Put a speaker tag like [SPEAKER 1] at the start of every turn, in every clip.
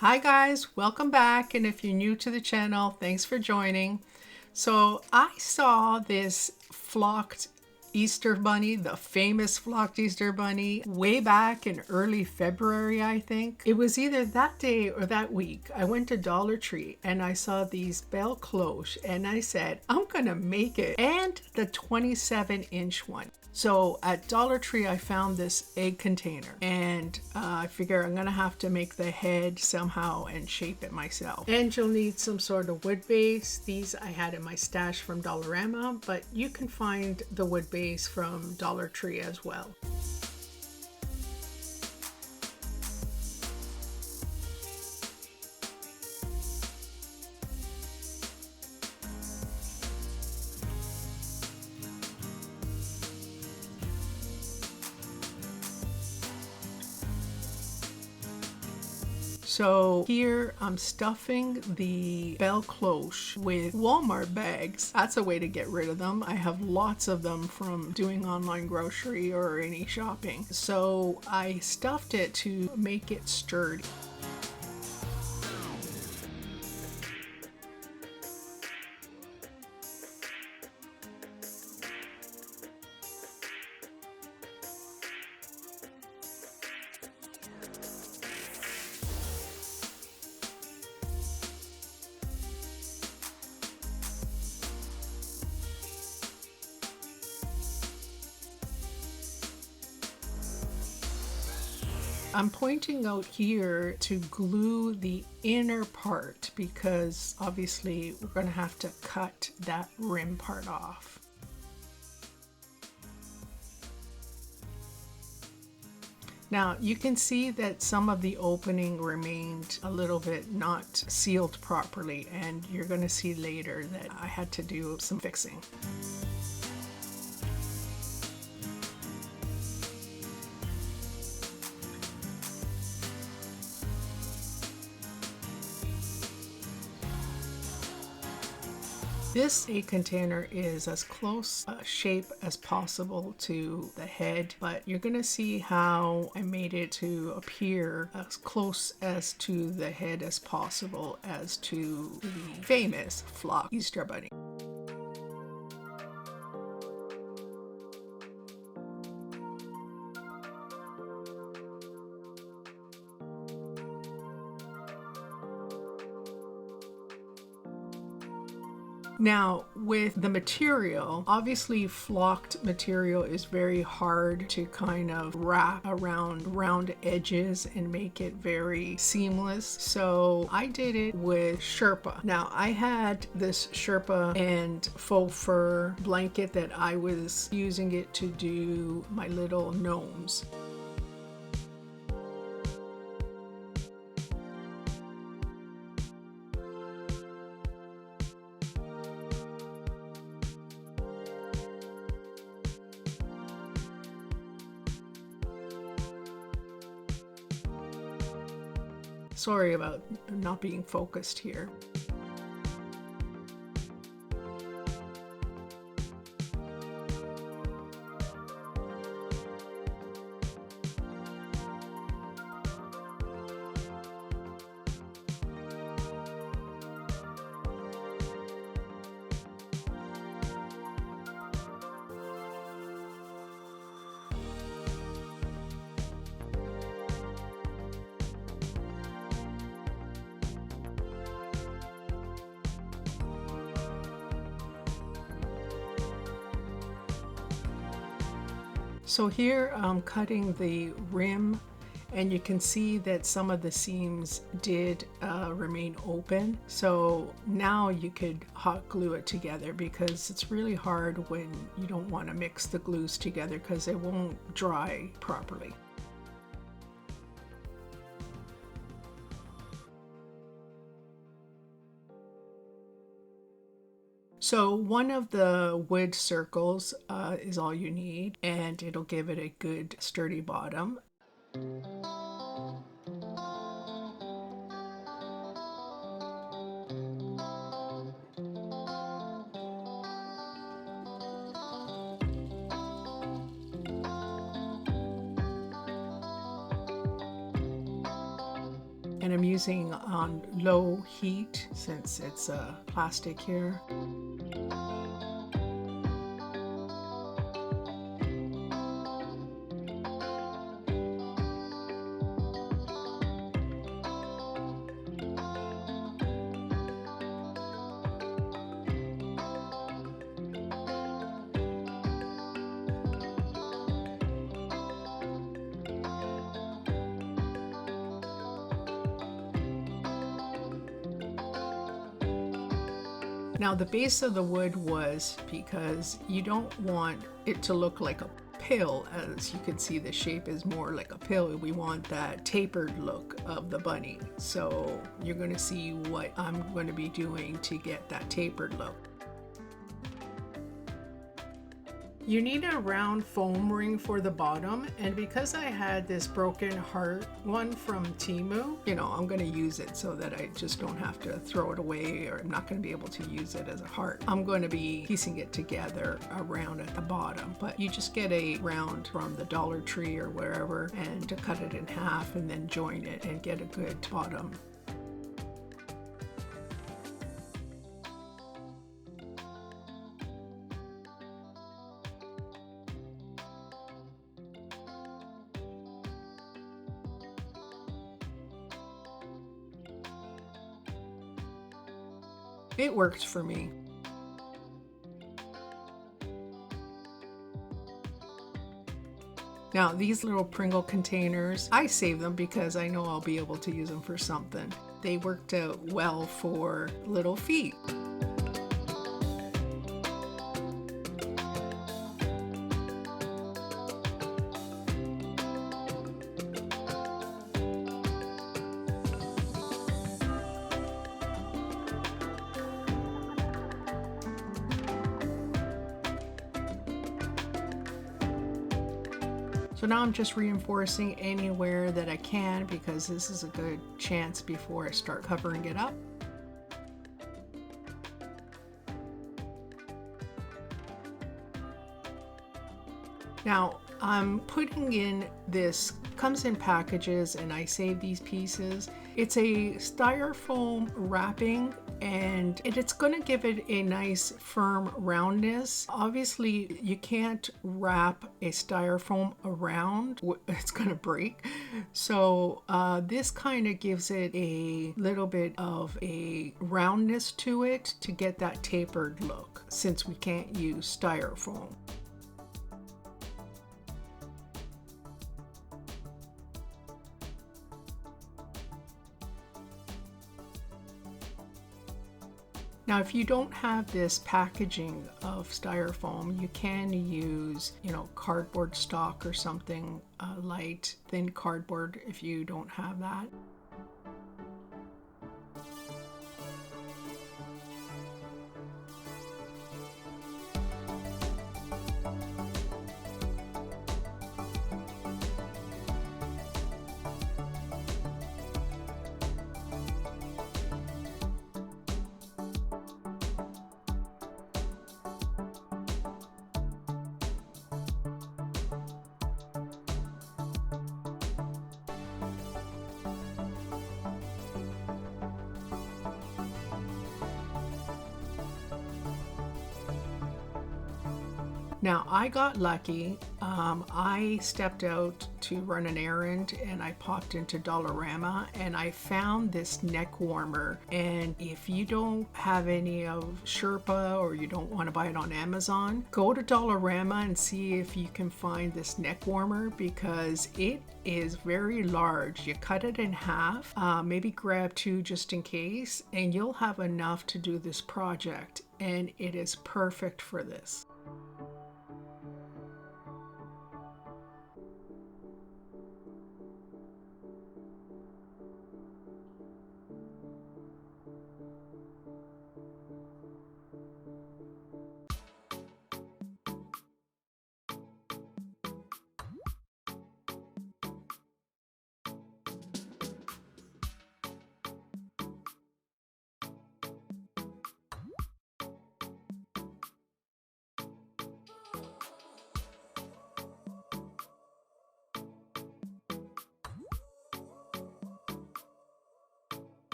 [SPEAKER 1] Hi guys, welcome back, and if you're new to the channel, thanks for joining. So I saw this flocked Easter bunny, the famous flocked Easter bunny, way back in early February, I think. It was either that day or that week. I went to Dollar Tree and I saw these belle cloche and I said, I'm gonna make it, and the 27-inch one. So at Dollar Tree, I found this egg container, and I figure I'm gonna have to make the head somehow and shape it myself. And you'll need some sort of wood base. These I had in my stash from Dollarama, but you can find the wood base from Dollar Tree as well. So here I'm stuffing the belle cloche with Walmart bags. That's a way to get rid of them. I have lots of them from doing online grocery or any shopping. So I stuffed it to make it sturdy. I'm pointing out here to glue the inner part because obviously we're going to have to cut that rim part off. Now you can see that some of the opening remained a little bit not sealed properly, and you're going to see later that I had to do some fixing. This egg container is as close a shape as possible to the head, but you're going to see how I made it to appear as close as to the head as possible as to the famous flock Easter bunny. Now, with the material, obviously flocked material is very hard to kind of wrap around round edges and make it very seamless. So I did it with Sherpa. Now, I had this Sherpa and faux fur blanket that I was using it to do my little gnomes. Sorry about not being focused here. So here I'm cutting the rim, and you can see that some of the seams did remain open. So now you could hot glue it together, because it's really hard when you don't want to mix the glues together because it won't dry properly. So one of the wood circles is all you need, and it'll give it a good sturdy bottom. and I'm using on low heat since it's plastic here. Now the base of the wood was because you don't want it to look like a pill. As you can see, the shape is more like a pill. We want that tapered look of the bunny. So you're going to see what I'm going to be doing to get that tapered look. You need a round foam ring for the bottom, and because I had this broken heart one from Temu, I'm going to use it so that I just don't have to throw it away, or I'm not going to be able to use it as a heart. I'm going to be piecing it together around at the bottom, but you just get a round from the Dollar Tree or wherever and to cut it in half and then join it and get a good bottom. It works for me. Now these little Pringle containers, I save them because I know I'll be able to use them for something. They worked out well for little feet. So now I'm just reinforcing anywhere that I can because this is a good chance before I start covering it up. Now I'm putting in this, comes in packages and I save these pieces. It's a styrofoam wrapping and it's going to give it a nice firm roundness. Obviously you can't wrap a styrofoam around, it's going to break. So this kind of gives it a little bit of a roundness to it to get that tapered look since we can't use styrofoam. Now, if you don't have this packaging of styrofoam, you can use, cardboard stock or something light, thin cardboard if you don't have that. Now I got lucky. I stepped out to run an errand and I popped into Dollarama and I found this neck warmer. And if you don't have any of Sherpa or you don't want to buy it on Amazon, go to Dollarama and see if you can find this neck warmer because it is very large. You cut it in half, maybe grab two just in case, and you'll have enough to do this project. And it is perfect for this.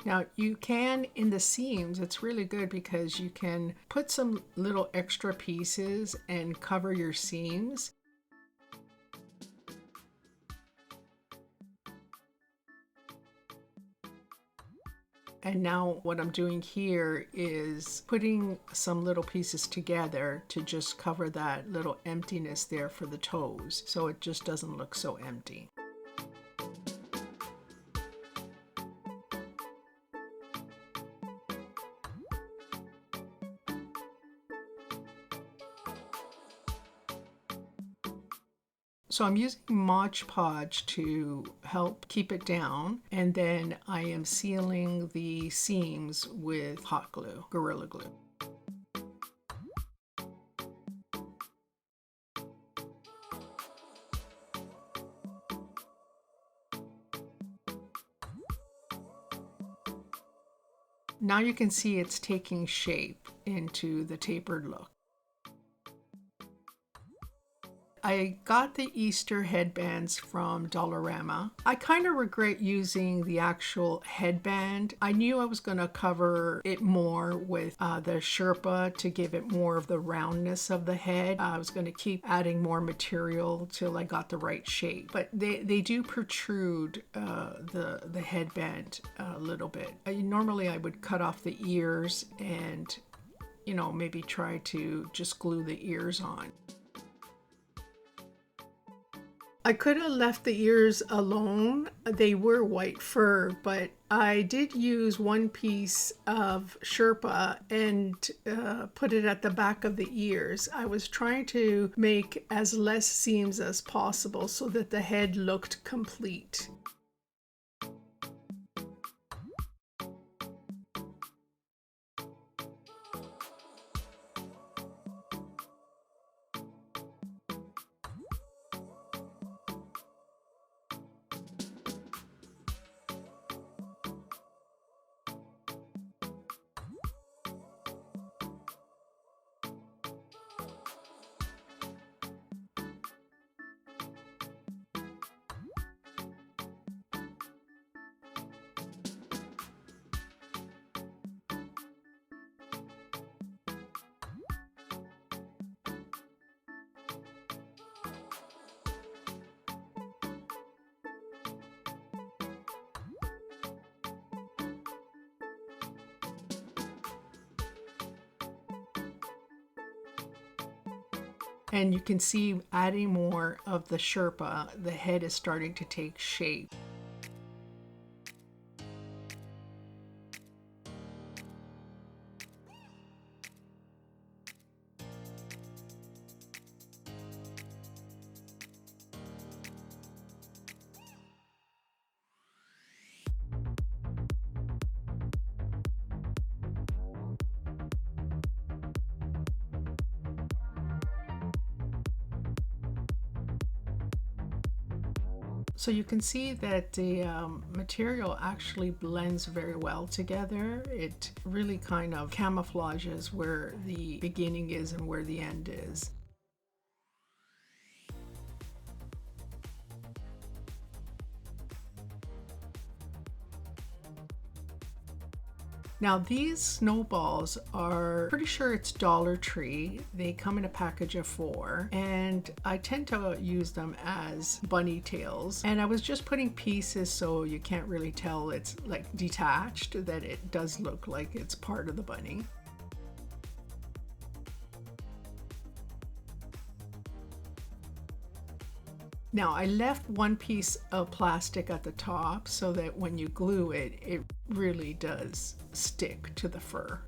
[SPEAKER 1] Now you can, in the seams, it's really good because you can put some little extra pieces and cover your seams. And now what I'm doing here is putting some little pieces together to just cover that little emptiness there for the toes, so it just doesn't look so empty. So I'm using Mod Podge to help keep it down, and then I am sealing the seams with hot glue, Gorilla Glue. Now you can see it's taking shape into the tapered look. I got the Easter headbands from Dollarama. I kind of regret using the actual headband. I knew I was going to cover it more with the Sherpa to give it more of the roundness of the head. I was going to keep adding more material till I got the right shape. But they do protrude the headband a little bit. Normally I would cut off the ears and, you know, maybe try to just glue the ears on. I could have left the ears alone. They were white fur, but I did use one piece of Sherpa and put it at the back of the ears. I was trying to make as less seams as possible so that the head looked complete. And you can see adding more of the Sherpa, the head is starting to take shape. So you can see that the material actually blends very well together. It really kind of camouflages where the beginning is and where the end is. Now these snowballs are, pretty sure it's Dollartree. They come in a package of 4 and I tend to use them as bunny tails. And I was just putting pieces so you can't really tell it's like detached, that it does look like it's part of the bunny. Now I left one piece of plastic at the top so that when you glue it, it really does stick to the fur.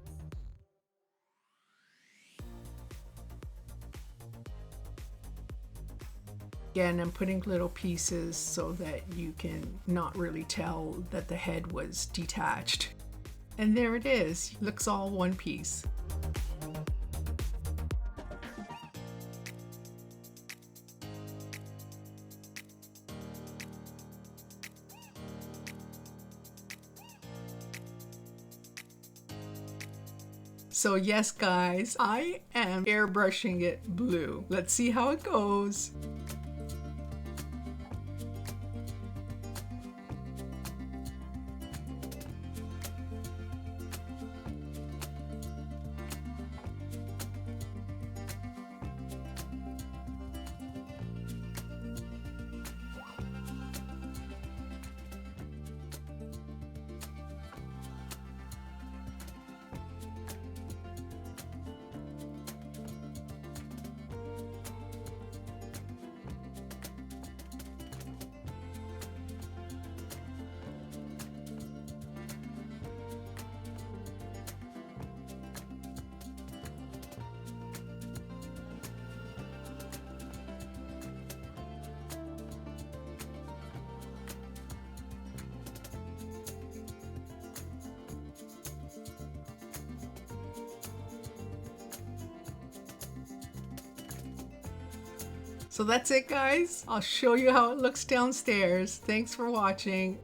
[SPEAKER 1] Again, I'm putting little pieces so that you can not really tell that the head was detached. And there it is, looks all one piece. So yes, guys, I am airbrushing it blue. Let's see how it goes. So that's it, guys. I'll show you how it looks downstairs. Thanks for watching.